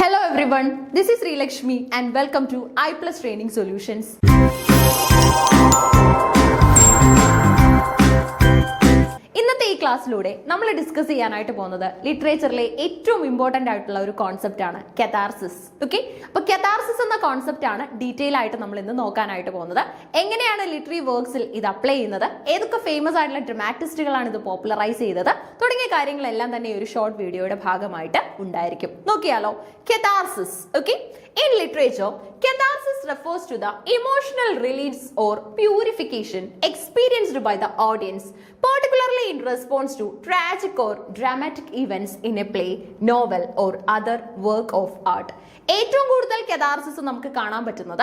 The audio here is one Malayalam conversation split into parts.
Hello everyone, this is Sri Lakshmi and welcome to I Plus Training Solutions. ഇന്നത്തെ ഈ ക്ലാസ്സിലൂടെ നമ്മൾ ഡിസ്കസ് ചെയ്യാനായിട്ട് പോകുന്നത് ലിറ്ററേച്ചറിലെ ഏറ്റവും ഇമ്പോർട്ടന്റ് ആയിട്ടുള്ള ഒരു കോൺസെപ്റ്റ് ആണ് കഥാർസിസ്. ഓക്കെ, അപ്പൊ കഥാർസിസ് എന്ന കോൺസെപ്റ്റ് ആണ് ഡീറ്റെയിൽ ആയിട്ട് നമ്മൾ ഇന്ന് നോക്കാനായിട്ട് പോകുന്നത്. എങ്ങനെയാണ് ലിറ്റററി വർക്ക്സിൽ ഇത് അപ്ലൈ ചെയ്യുന്നത്, ഏതൊക്കെ ഫേമസ് ആയിട്ടുള്ള ഡ്രമാറ്റിസ്റ്റുകളാണ് ഇത് പോപ്പുലറൈസ് ചെയ്തത് തുടങ്ങിയ കാര്യങ്ങളെല്ലാം തന്നെ ഒരു ഷോർട്ട് വീഡിയോയുടെ ഭാഗമായിട്ട് ഉണ്ടായിരിക്കും. നോക്കിയാലോ, catharsis. Okay, in literature, catharsis refers to the emotional release or purification experienced by the audience, particularly in response to tragic or dramatic events in a play, novel or other work of art. ഏറ്റവും കൂടുതൽ കഥാർസിസ് നമുക്ക് കാണാൻ പറ്റുന്നത്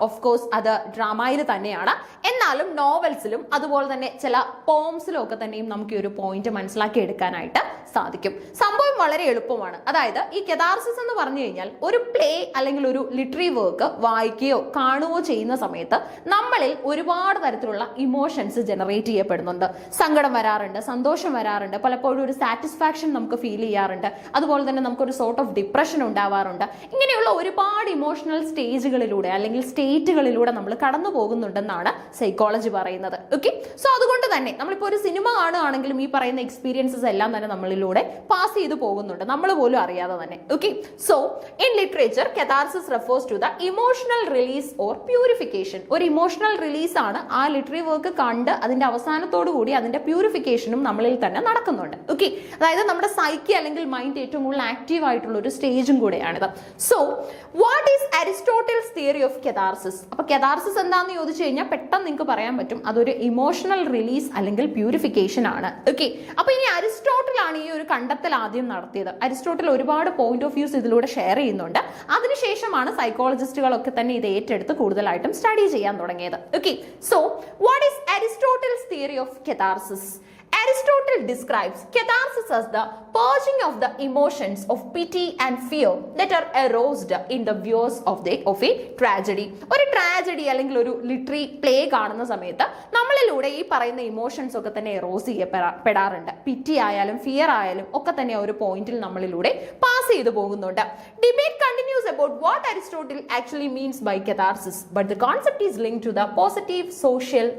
ഓഫ് കോഴ്സ് അത് ഡ്രാമയിൽ തന്നെയാണ്. എന്നാലും നോവൽസിലും അതുപോലെ തന്നെ ചില പോംസിലും ഒക്കെ തന്നെയും നമുക്ക് ഈ ഒരു പോയിന്റ് മനസ്സിലാക്കി എടുക്കാനായിട്ട് സാധിക്കും. സംഭവം വളരെ എളുപ്പമാണ്. അതായത് ഈ കഥാർസിസ് എന്ന് പറഞ്ഞു കഴിഞ്ഞാൽ ഒരു പ്ലേ അല്ലെങ്കിൽ ഒരു ലിറ്റററി വർക്ക് വായിക്കുകയോ കാണുകയോ ചെയ്യുന്ന സമയത്ത് നമ്മളിൽ ഒരുപാട് തരത്തിലുള്ള ഇമോഷൻസ് ജനറേറ്റ് ചെയ്യപ്പെടുന്നുണ്ട്. സങ്കടം വരാറുണ്ട്, സന്തോഷം വരാറുണ്ട്, പലപ്പോഴും ഒരു സാറ്റിസ്ഫാക്ഷൻ നമുക്ക് ഫീൽ ചെയ്യാറുണ്ട്, അതുപോലെ തന്നെ നമുക്കൊരു സോർട്ട് ഓഫ് ഡിപ്രഷൻ ഉണ്ടാവാറുണ്ട്. ഇങ്ങനെയുള്ള ഒരുപാട് ഇമോഷണൽ സ്റ്റേജുകളിലൂടെ അല്ലെങ്കിൽ സ്റ്റേറ്റുകളിലൂടെ നമ്മൾ കടന്നു പോകുന്നുണ്ടെന്നാണ് സൈക്കോളജി പറയുന്നത്. ഓക്കെ, സോ അതുകൊണ്ട് തന്നെ നമ്മളിപ്പോൾ ഒരു സിനിമ കാണുകയാണെങ്കിലും ഈ പറയുന്ന എക്സ്പീരിയൻസസ് എല്ലാം തന്നെ നമ്മളിലൂടെ പാസ് ചെയ്തു പോകുന്നുണ്ട്, നമ്മൾ പോലും അറിയാതെ തന്നെ. Okay, so in literature catharsis refers to the emotional release or purification. ഒരു ഇമോഷണൽ റിലീസ് ആണ് ആ ലിറ്റററി വർക്ക് കണ്ട് അതിന്റെ അവസാനത്തോടു കൂടി അതിന്റെ പ്യൂരിഫിക്കേഷനും നമ്മളിൽ തന്നെ നടക്കുന്നുണ്ട്. ഓക്കെ, അതായത് നമ്മുടെ സൈക്കി അല്ലെങ്കിൽ മൈൻഡ് ഏറ്റവും കൂടുതൽ ആക്റ്റീവ് ആയിട്ടുള്ള ഒരു സ്റ്റേജും കൂടെയാണിത്. So what is Aristotle's theory of catharsis? അപ്പൊ കഥാർസിസ് എന്താന്ന് ചോദിച്ചു കഴിഞ്ഞാൽ പെട്ടെന്ന് നിങ്ങൾക്ക് പറയാൻ പറ്റും അതൊരു ഇമോഷണൽ റിലീസ് അല്ലെങ്കിൽ പ്യൂരിഫിക്കേഷൻ ആണ്. ഓക്കെ, അപ്പൊ ഇനി അരിസ്റ്റോട്ടിലാണ് ഈ ഒരു കണ്ടെത്തൽ ആദ്യം നടത്തിയത്. അരിസ്റ്റോട്ടിൽ ഒരുപാട് പോയിന്റ് ഓഫ് വ്യൂസ് ഇതിലൂടെ ഷെയർ ചെയ്യുന്നുണ്ട്. അതിനുശേഷമാണ് സൈക്കോളജിസ്റ്റുകളൊക്കെ തന്നെ ഇത് ഏറ്റെടുത്ത് കൂടുതലായിട്ടും സ്റ്റഡി ചെയ്യാൻ തുടങ്ങിയത്. Okay, so what is Aristotle's theory of catharsis? Aristotle describes catharsis as the purging of the emotions of pity and fear that are aroused in the viewers of a tragedy. ഒരു ട്രാജഡി അല്ലെങ്കിൽ ഒരു ലിറ്റററി പ്ലേ കാണുന്ന സമയത്ത് നമ്മളിലൂടെ ഈ പറയുന്ന ഇമോഷൻസ് ഒക്കെ തന്നെ എറോസ് ചെയ്യപ്പെടാറുണ്ട്. പിറ്റി ആയാലും ഫിയർ ആയാലും ഒക്കെ തന്നെ ഒരു പോയിന്റിൽ നമ്മളിലൂടെ പാസ് ചെയ്തു പോകുന്നുണ്ട്. Debate continues about what Aristotle actually means by catharsis, but the concept is linked to the positive social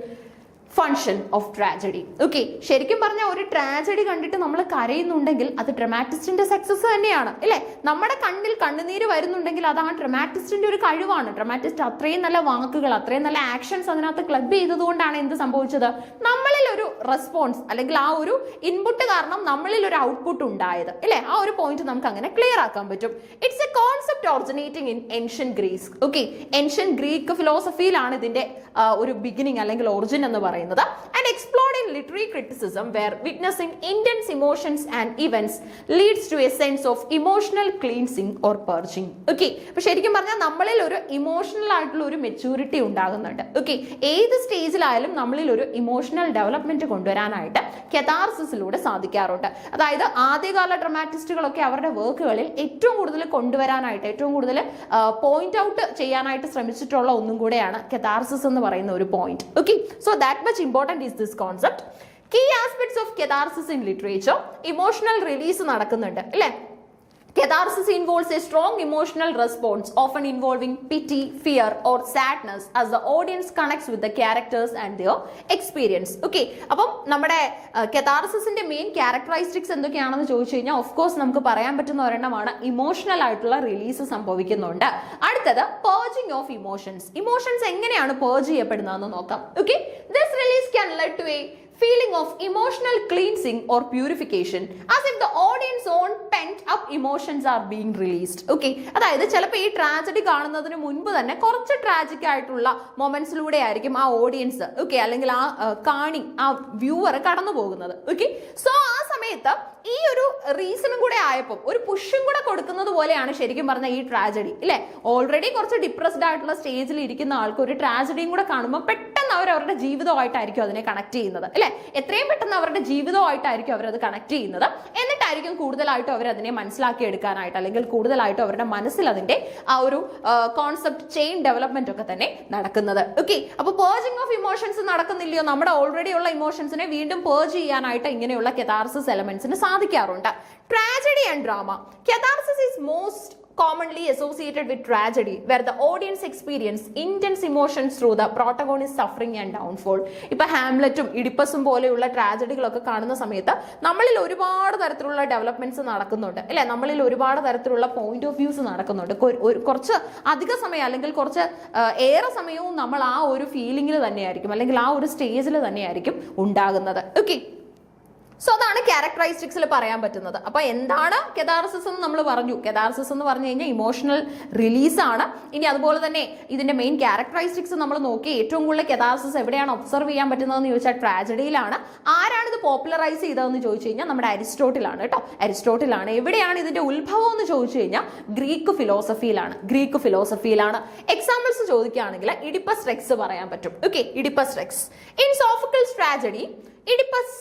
function of tragedy. Okay, ശരിക്കും പറഞ്ഞാൽ ഒരു ട്രാജഡി കണ്ടിട്ട് നമ്മൾ കരയുന്നുണ്ടെങ്കിൽ അത് ഡ്രമാറ്റിസ്റ്റിന്റെ സക്സസ് തന്നെയാണ്, അല്ലേ? നമ്മുടെ കണ്ണിൽ കണ്ണുനീര് വരുന്നുണ്ടെങ്കിൽ അതാണ് ഡ്രമാറ്റിസ്റ്റിന്റെ ഒരു കഴിവാണ്. ഡ്രമാറ്റിസ്റ്റ് അത്രയും നല്ല വാക്കുകൾ, അത്രയും നല്ല ആക്ഷൻസ് അതിനകത്ത് ക്ലബ് ചെയ്തതുകൊണ്ടാണ് എന്ത് സംഭവിച്ചത്, നമ്മളിൽ ഒരു റെസ്പോൺസ് അല്ലെങ്കിൽ ആ ഒരു ഇൻപുട്ട് കാരണം നമ്മളിൽ ഒരു ഔട്ട്പുട്ട് ഉണ്ടായത്, അല്ലേ? ആ ഒരു പോയിന്റ് നമുക്ക് അങ്ങനെ ക്ലിയർ ആക്കാൻ പറ്റും. It's a concept originating in ancient Greece. Okay, ancient Greek ഫിലോസഫിയിലാണ് ഇതിന്റെ ഒരു ബിഗിനിങ് അല്ലെങ്കിൽ ഒറിജിൻ എന്ന് പറയുന്നത്. And explored in literary criticism where witnessing intense emotions and events leads to a sense of emotional cleansing or purging. Okay, അപ്പോൾ ശരിക്കും പറഞ്ഞാൽ നമ്മളിൽ ഒരു ഇമോഷണൽ ആയിട്ടുള്ള ഒരു മെച്യൂരിറ്റി ഉണ്ടാകുന്നുണ്ട്. ഓക്കെ, ഏത് സ്റ്റേജിലായാലും നമ്മളിൽ ഒരു ഇമോഷണൽ ഡെവലപ്മെന്റ് കൊണ്ടുവരാനായിട്ട് കഥാർസിസിലൂടെ സാധിക്കാറുണ്ട്. അതായത് ആദ്യകാല ഡ്രമാറ്റിസ്റ്റുകളൊക്കെ അവരുടെ വർക്കുകളിൽ ഏറ്റവും കൂടുതൽ കൊണ്ടുവരാനായിട്ട് ഏറ്റവും കൂടുതൽ പോയിന്റ് ഔട്ട് ചെയ്യാനായിട്ട് ശ്രമിച്ചിട്ടുള്ള ഒന്നും കൂടെയാണ് കഥാർസിസ് എന്ന് പറയുന്ന ഒരു point. Okay, so that much important is this concept. Key aspects of catharsis in literature. Emotional release നടക്കുന്നുണ്ട്, അല്ലേ? Catharsis involves a strong emotional response, often involving pity, fear or sadness as the audience connects with the characters and their experience. Okay, അപ്പം നമ്മുടെ കഥാർസിസിന്റെ മെയിൻ ക്യാരക്ടറിസ്റ്റിക്സ് എന്തൊക്കെയാണെന്ന് ചോദിച്ചു കഴിഞ്ഞാൽ ഓഫ് കോഴ്സ് നമുക്ക് പറയാൻ പറ്റുന്ന ഒരെണ്ണമാണ് ഇമോഷണൽ ആയിട്ടുള്ള റിലീസ് സംഭവിക്കുന്നുണ്ട്. അടുത്തത് പേർജിങ് ഓഫ് ഇമോഷൻസ്. ഇമോഷൻസ് എങ്ങനെയാണ് പേർജ് ചെയ്യപ്പെടുന്നതെന്ന് നോക്കാം. Okay, this release can lead to a feeling of emotional cleansing or purification as if the audience own pent up emotions are being released. Okay, അതായത് ചിലപ്പോൾ ഈ ട്രാജഡി കാണുന്നതിന് മുൻപ് തന്നെ കുറച്ച് ട്രാജിക് ആയിട്ടുള്ള മൊമെന്റ്സിലൂടെ ആയിരിക്കും ആ ഓഡിയൻസ് അല്ലെങ്കിൽ ആ ആ വ്യൂവർ കടന്നു പോകുന്നത്. ഓക്കെ, സോ ആ സമയത്ത് ഈ ഒരു റീസണും കൂടെ ആയപ്പോൾ ഒരു പുഷും കൂടെ കൊടുക്കുന്നത് പോലെയാണ് ശരിക്കും പറഞ്ഞ ഈ ട്രാജഡി, അല്ലെ? ഓൾറെഡി കുറച്ച് ഡിപ്രസ്ഡ് ആയിട്ടുള്ള സ്റ്റേജിൽ ഇരിക്കുന്ന ആൾക്ക് ഒരു ട്രാജഡിയും കൂടെ കാണുമ്പോൾ പെട്ടെന്ന് അവർ അവരുടെ ജീവിതമായിട്ടായിരിക്കും അതിനെ കണക്ട് ചെയ്യുന്നത്, അല്ലെ? എത്രയും പെട്ടെന്ന് അവരുടെ ജീവിതമായിട്ടായിരിക്കും അവരത് കണക്ട് ചെയ്യുന്നത്. എന്നിട്ടായിരിക്കും കൂടുതലായിട്ടും അവർ അതിനെ മനസ്സിലാക്കി എടുക്കാനായിട്ട് അല്ലെങ്കിൽ കൂടുതലായിട്ടും അവരുടെ മനസ്സിൽ അതിന്റെ ആ ഒരു കോൺസെപ്റ്റ് ചെയിൻ ഡെവലപ്മെന്റ് ഒക്കെ തന്നെ നടക്കുന്നത്. ഓക്കെ, അപ്പൊ പേർജിങ് ഓഫ് ഇമോഷൻസ് നടക്കുന്നില്ലയോ? നമ്മുടെ ഓൾറെഡി ഉള്ള ഇമോഷൻസിനെ വീണ്ടും പേർജ് ചെയ്യാനായിട്ട് ഇങ്ങനെയുള്ള കഥാർസിസ് എലമെന്റ്സിന് സാധിക്കാറുണ്ട്. Tragedy and drama. Catharsis is most commonly associated with tragedy, where the audience experience intense emotions through the protagonist's suffering and downfall. ഇപ്പൊ ഹാംലെറ്റും ഇഡിപ്പസും പോലെയുള്ള ട്രാജഡികളൊക്കെ കാണുന്ന സമയത്ത് നമ്മളിൽ ഒരുപാട് തരത്തിലുള്ള ഡെവലപ്മെന്റ്സ് നടക്കുന്നുണ്ട് അല്ലെ, നമ്മളിൽ ഒരുപാട് തരത്തിലുള്ള പോയിന്റ് ഓഫ് വ്യൂസ് നടക്കുന്നുണ്ട്. കുറച്ച് അധിക സമയം അല്ലെങ്കിൽ കുറച്ച് ഏറെ സമയവും നമ്മൾ ആ ഒരു ഫീലിംഗിൽ തന്നെയായിരിക്കും അല്ലെങ്കിൽ ആ ഒരു സ്റ്റേജിൽ തന്നെയായിരിക്കും ഉണ്ടാകുന്നത്. ഓക്കെ, സോ അതാണ് ക്യാരക്ടറിസ്റ്റിക്സിൽ പറയാൻ പറ്റുന്നത്. അപ്പൊ എന്താണ് കെതാർസിസ് എന്ന് നമ്മൾ പറഞ്ഞു. കെതാർസിസ് എന്ന് പറഞ്ഞു കഴിഞ്ഞാൽ ഇമോഷണൽ റിലീസ് ആണ്. ഇനി അതുപോലെ തന്നെ ഇതിന്റെ മെയിൻ ക്യാരക്ടറിസ്റ്റിക്സ് നമ്മൾ നോക്കി. ഏറ്റവും കൂടുതൽ കെതാർസിസ് എവിടെയാണ് ഒബ്സർവ് ചെയ്യാൻ പറ്റുന്നതെന്ന് ചോദിച്ചാൽ ട്രാജഡിയിലാണ്. ആരാണ് ഇത് പോപ്പുലറൈസ് ചെയ്തതെന്ന് ചോദിച്ചു കഴിഞ്ഞാൽ നമ്മുടെ അരിസ്റ്റോട്ടിലാണ് കേട്ടോ. അരിസ്റ്റോട്ടിലാണ്. എവിടെയാണ് ഇതിന്റെ ഉത്ഭവം എന്ന് ചോദിച്ചു കഴിഞ്ഞാൽ ഗ്രീക്ക് ഫിലോസഫിയിലാണ്. എക്സാമ്പിൾസ് ചോദിക്കുകയാണെങ്കിൽ ഇഡിപ്പസ് റെക്സ് പറയാൻ പറ്റും. Okay, Oedipus Rex. In Sophocles tragedy, Oedipus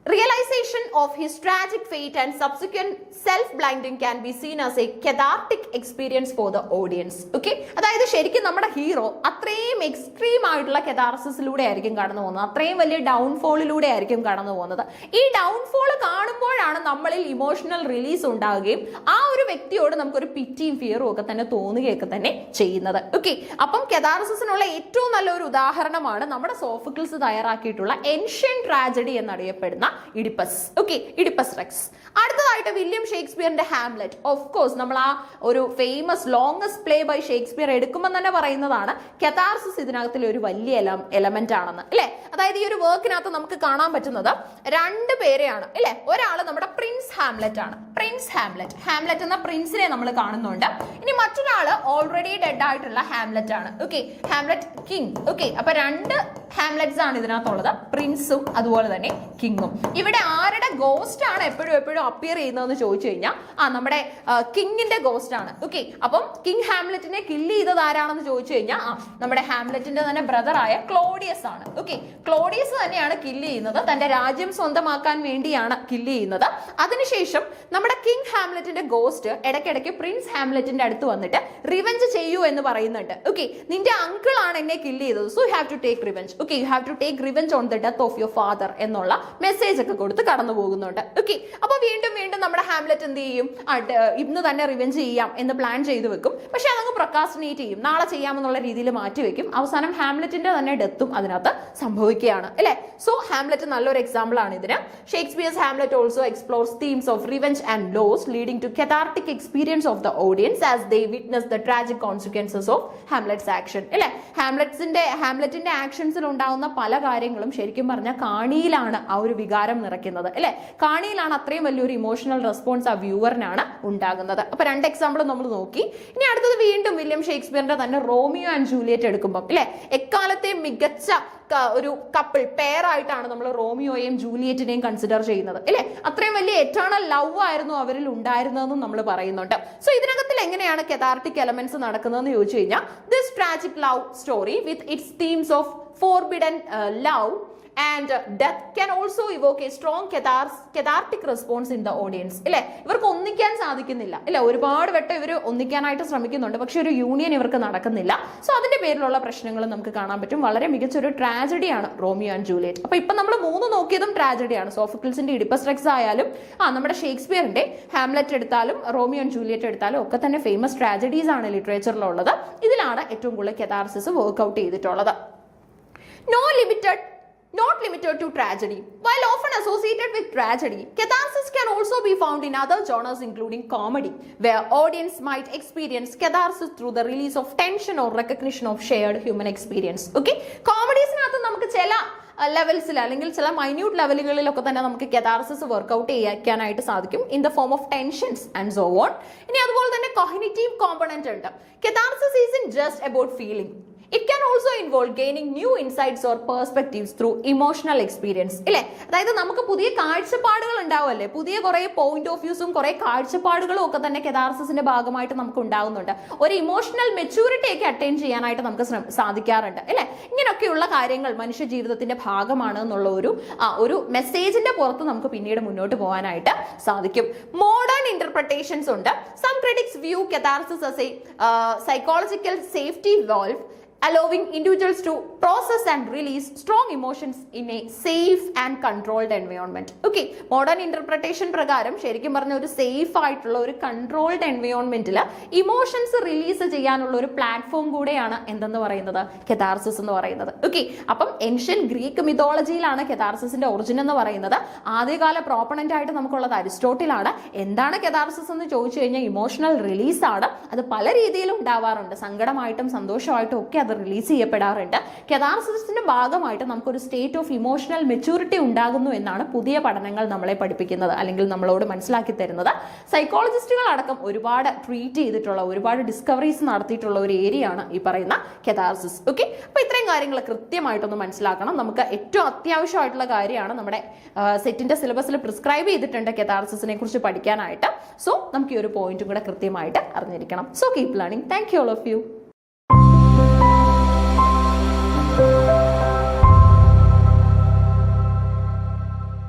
realization of his tragic fate and subsequent self-blinding can be seen as a cathartic experience for the audience. Okay, അതായത് ശരിക്കും നമ്മുടെ ഹീറോ അത്രയും എക്സ്ട്രീം ആയിട്ടുള്ള കെതാർസിസിലൂടെ ആയിരിക്കും കടന്നു പോകുന്നത്, അത്രയും വലിയ ഡൗൺഫോളിലൂടെ ആയിരിക്കും കടന്നു പോകുന്നത്. ഈ ഡൗൺഫോൾ കാണുമ്പോഴാണ് നമ്മളിൽ ഇമോഷണൽ റിലീസ് ഉണ്ടാവുകയും ആ ഒരു വ്യക്തിയോട് നമുക്കൊരു പിറ്റിയും ഫിയറും ഒക്കെ തന്നെ തോന്നുകയൊക്കെ തന്നെ ചെയ്യുന്നത്. ഓക്കെ, അപ്പം കെതാർസിസിനുള്ള ഏറ്റവും നല്ലൊരു ഉദാഹരണമാണ് നമ്മുടെ സോഫക്കിൾസ് തയ്യാറാക്കിയിട്ടുള്ള ഏൻഷ്യന്റ് ട്രാജഡി എന്നറിയപ്പെടുന്ന ഇഡിപ്പസ്. Okay, Oedipus Rex. അടുത്തതായിട്ട് വില്യം ഷേക്സ്പിയറിന്റെ ഹാംലെറ്റ്. ഓഫ് കോഴ്സ് നമ്മൾ ആ ഒരു famous longest play by Shakespeare എടുക്കുമ്പോൾ തന്നെ പറയുന്നതാണ് കെതാർസിസ് ഇതിനകത്തിലെ ഒരു വലിയ എലമെന്റ് ആണെന്ന് അല്ലെ. അതായത് ഈ ഒരു വർക്കിനകത്ത് നമുക്ക് കാണാൻ പറ്റുന്നത് രണ്ട് പേരെയാണ് അല്ലെ. ഒരാള് നമ്മുടെ പ്രിൻസ് ഹാംലെറ്റ് ആണ്. ഹാംലെറ്റ് എന്ന പ്രിൻസിനെ നമ്മൾ കാണുന്നുണ്ട്. ഇനി മറ്റൊരാള് ഓൾറെഡി ഡെഡ് ആയിട്ടുള്ള ഹാംലെറ്റ് ആണ്. Okay, Hamlet king. ഓക്കെ, അപ്പൊ രണ്ട് ഹാംലെറ്റ്സ് ആണ് ഇതിനകത്തുള്ളത്, പ്രിൻസും അതുപോലെ തന്നെ കിങ്ങും. ഇവിടെ ആരുടെ ഗോസ്റ്റ് ആണ് എപ്പോഴും അപ്പിയർ ചെയ്യുന്നതെന്ന് ചോദിച്ചു കഴിഞ്ഞാൽ നമ്മുടെ കിങ്ങിന്റെ ഗോസ്റ്റ് ആണ്. ഓക്കെ, അപ്പം കിങ് ഹാംലെറ്റിനെ കില്ല് ചെയ്തത് ആരാണെന്ന് ചോദിച്ചു കഴിഞ്ഞാൽ നമ്മുടെ ഹാംലെറ്റിന്റെ തന്നെ ബ്രദറായ ക്ലോഡിയസ് ആണ്. ഓക്കെ, ക്ലോഡിയസ് തന്നെയാണ് കില്ല് ചെയ്യുന്നത്, തന്റെ രാജ്യം സ്വന്തമാക്കാൻ വേണ്ടിയാണ് കില്ല് ചെയ്യുന്നത്. അതിനുശേഷം നമ്മുടെ കിങ് ഹാംലെറ്റിന്റെ ഗോസ്റ്റ് ഇടയ്ക്കിടയ്ക്ക് പ്രിൻസ് ഹാംലെറ്റിന്റെ അടുത്ത് വന്നിട്ട് റിവെഞ്ച് ചെയ്യൂ എന്ന് പറയുന്നുണ്ട്. ഓക്കെ, നിന്റെ അങ്കിൾ ആണ് എന്നെ കില്ല് ചെയ്തത്, so you have to take revenge. Okay, you have to take revenge on the death of your father എന്നുള്ള മെസ്സേജ് ഒക്കെ കൊടുത്ത് കടന്നു പോകുന്നുണ്ട്. ഓക്കെ, അപ്പൊ വീണ്ടും നമ്മുടെ ഹാംലെറ്റ് എന്ത് ചെയ്യും, ഇന്ന് തന്നെ റിവെഞ്ച് ചെയ്യാം എന്ന് പ്ലാൻ ചെയ്തു വെക്കും. പക്ഷെ അതങ്ങ് പ്രൊക്കാസ്റ്റിനേറ്റ് ചെയ്യും, നാളെ ചെയ്യാമെന്നുള്ള രീതിയിൽ മാറ്റി വെക്കും. അവസാനം ഹാംലെറ്റിന്റെ തന്നെ ഡെത്തും അതിനകത്ത് സംഭവിക്കുകയാണ് അല്ലെ. സോ ഹാംലെറ്റ് നല്ലൊരു എക്സാമ്പിൾ ആണ് ഇതിന്. Shakespeare's Hamlet also explores themes of revenge and loss leading to cathartic experience of the audience as they witness the tragic consequences of Hamlet's action അല്ലെ. ഹാംലെറ്റിന്റെ ആക്ഷൻസിൽ ഉണ്ടാവുന്ന പല കാര്യങ്ങളും ശരിക്കും പറഞ്ഞാൽ കാണിയിലാണ് ആ ഒരു വികാരം നിറയ്ക്കുന്നത് അല്ലെ. കാണിയിലാണ് അത്രയും വലിയൊരു ഇമോഷണൽ റെസ്പോൺസ് ആ വ്യൂവറിനാണ് ഉണ്ടാകുന്നത്. അപ്പൊ രണ്ട് എക്സാമ്പിൾ നമ്മൾ നോക്കി. ഇനി അടുത്തത് വീണ്ടും വില്യം ഷേക്സ്പിയറിന്റെ തന്നെ റോമിയോ ആൻഡ് ജൂലിയറ്റ് എടുക്കുമ്പോൾ അല്ലെ, എക്കാലത്തെ മികച്ച ഒരു കപ്പിൾ പെയർ ആയിട്ടാണ് നമ്മൾ റോമിയോയെയും ജൂലിയറ്റിനെയും കൺസിഡർ ചെയ്യുന്നത് അല്ലെ. അത്രയും വലിയ എറ്റേണൽ ലവ് ആയിരുന്നു അവരിൽ ഉണ്ടായിരുന്നതെന്നും നമ്മൾ പറയുന്നുണ്ട്. സോ ഇതിനകത്തിൽ എങ്ങനെയാണ് കെതാർട്ടിക് എലമെന്റ്സ് നടക്കുന്നതെന്ന് ചോദിച്ചു കഴിഞ്ഞാൽ this tragic love story with its themes of forbidden love and death can also evoke a strong cathartic response in the audience അല്ലെ. ഇവർക്ക് ഒന്നിക്കാൻ സാധിക്കുന്നില്ല അല്ലെ, ഒരുപാട് വട്ടം ഇവർ ഒന്നിക്കാനായിട്ട് ശ്രമിക്കുന്നുണ്ട്, പക്ഷെ ഒരു യൂണിയൻ ഇവർക്ക് നടക്കുന്നില്ല. സോ അതിന്റെ പേരിലുള്ള പ്രശ്നങ്ങൾ നമുക്ക് കാണാൻ പറ്റും. വളരെ മികച്ചൊരു ട്രാജഡിയാണ് റോമിയോ ആൻഡ് ജൂലിയറ്റ്. അപ്പൊ ഇപ്പൊ നമ്മൾ മൂന്ന് നോക്കിയതും ട്രാജഡിയാണ്. സോഫക്കിൾസിന്റെ ഇഡിപ്പസ് റെക്സ് ആയാലും നമ്മുടെ ഷേക്സ്പിയറിന്റെ ഹാംലെറ്റ് എടുത്താലും റോമിയോ ആൻഡ് ജൂലിയറ്റ് എടുത്താലും ഒക്കെ തന്നെ ഫേമസ് ട്രാജഡീസ് ആണ് ലിറ്ററേച്ചറിലുള്ളത്. ഇതിലാണ് ഏറ്റവും കൂടുതൽ കെതാർസിസ് വർക്ക്ഔട്ട് ചെയ്തിട്ടുള്ളത്. Not limited to tragedy. While often associated with tragedy, catharsis can also be found in other genres including comedy, where audience might experience catharsis through the release of tension or recognition of shared human experience. Okay, comediesനകത്ത് നമുക്ക് ചില ലെവൽസിൽ അല്ലെങ്കിൽ ചില മൈന്യൂട്ട് ലെവലുകളിലൊക്കെ തന്നെ നമുക്ക് കെതാർസിസ് വർക്ക്ഔട്ട് ചെയ്യാനായിട്ട് സാധിക്കും in the form of tensions and so on. ഇനി അതുപോലെ തന്നെ കോഗ്നിറ്റീവ് കോമ്പണന്റ് ഉണ്ട്. Catharsis is in just about feeling. It can also involve gaining new insights or perspectives through emotional experience. ഇല്ലേ, അതായത് നമുക്ക് പുതിയ കാഴ്ചപ്പാടുകൾ ഉണ്ടാവുമല്ലേ, പുതിയ കുറെ പോയിന്റ് ഓഫ് വ്യൂസും കുറെ കാഴ്ചപ്പാടുകളും ഒക്കെ തന്നെ കെതാർസിസിന്റെ ഭാഗമായിട്ട് നമുക്ക് ഉണ്ടാവുന്നുണ്ട്. ഒരു ഇമോഷണൽ മെച്യൂരിറ്റി ഒക്കെ അറ്റൈൻ ചെയ്യാനായിട്ട് നമുക്ക് സാധിക്കാറുണ്ട് അല്ലെ. ഇങ്ങനെയൊക്കെയുള്ള കാര്യങ്ങൾ മനുഷ്യ ജീവിതത്തിന്റെ ഭാഗമാണ് എന്നുള്ള ഒരു മെസ്സേജിന്റെ പുറത്ത് നമുക്ക് പിന്നീട് മുന്നോട്ട് പോകാനായിട്ട് സാധിക്കും. മോഡേൺ ഇന്റർപ്രിട്ടേഷൻസ് ഉണ്ട്. Some critics view catharsis as a psychological safety valve allowing individuals to process and release strong emotions in a safe and controlled environment. Okay, modern interpretation പ്രകാരം ശരിക്കും പറഞ്ഞ ഒരു സേഫ് ആയിട്ടുള്ള ഒരു കൺട്രോൾഡ് എൻവയോൺമെന്റിൽ ഇമോഷൻസ് റിലീസ് ചെയ്യാനുള്ള ഒരു പ്ലാറ്റ്ഫോം കൂടെയാണ് എന്തെന്ന് പറയുന്നത് കെതാർസിസ് എന്ന് പറയുന്നത്. ഓക്കെ, അപ്പം ഏൻഷ്യൻ ഗ്രീക്ക് മിത്തോളജിയിലാണ് കെതാർസിസിന്റെ ഒറിജിൻ എന്ന് പറയുന്നത്. ആദ്യകാല പ്രോപ്പണന്റ് ആയിട്ട് നമുക്കുള്ളത് അരിസ്റ്റോട്ടിലാണ്. എന്താണ് കെതാർസിസ് എന്ന് ചോദിച്ചു കഴിഞ്ഞാൽ ഇമോഷണൽ റിലീസ് ആണ്. അത് പല രീതിയിലും ഉണ്ടാവാറുണ്ട്, സങ്കടമായിട്ടും സന്തോഷമായിട്ടും ഒക്കെ അത് റിലീസ് ചെയ്യപ്പെടാറുണ്ട്. കെതാർസിസിന്റെ ഭാഗമായിട്ട് നമുക്കൊരു സ്റ്റേറ്റ് ഓഫ് ഇമോഷണൽ മെച്യൂരിറ്റി ഉണ്ടാകുന്നു എന്നാണ് പുതിയ പഠനങ്ങൾ നമ്മളെ പഠിപ്പിക്കുന്നത്, അല്ലെങ്കിൽ നമ്മളോട് മനസ്സിലാക്കി തരുന്നത്. സൈക്കോളജിസ്റ്റുകൾ അടക്കം ഒരുപാട് ട്രീറ്റ് ചെയ്തിട്ടുള്ള, ഒരുപാട് ഡിസ്കവറീസ് നടത്തിയിട്ടുള്ള ഒരു ഏരിയ ആണ് ഈ പറയുന്ന കെതാർസിസ്. ഓക്കെ, അപ്പൊ ഇത്രയും കാര്യങ്ങൾ കൃത്യമായിട്ടൊന്ന് മനസ്സിലാക്കണം. നമുക്ക് ഏറ്റവും അത്യാവശ്യമായിട്ടുള്ള കാര്യമാണ്, നമ്മുടെ സെറ്റിന്റെ സിലബസിൽ പ്രിസ്ക്രൈബ് ചെയ്തിട്ടുണ്ട് കെതാർസിസിനെ കുറിച്ച് പഠിക്കാനായിട്ട്. സോ നമുക്ക് ഈ ഒരു പോയിന്റും കൂടെ കൃത്യമായിട്ട് അറിഞ്ഞിരിക്കണം. So keep learning. Thank you all of U.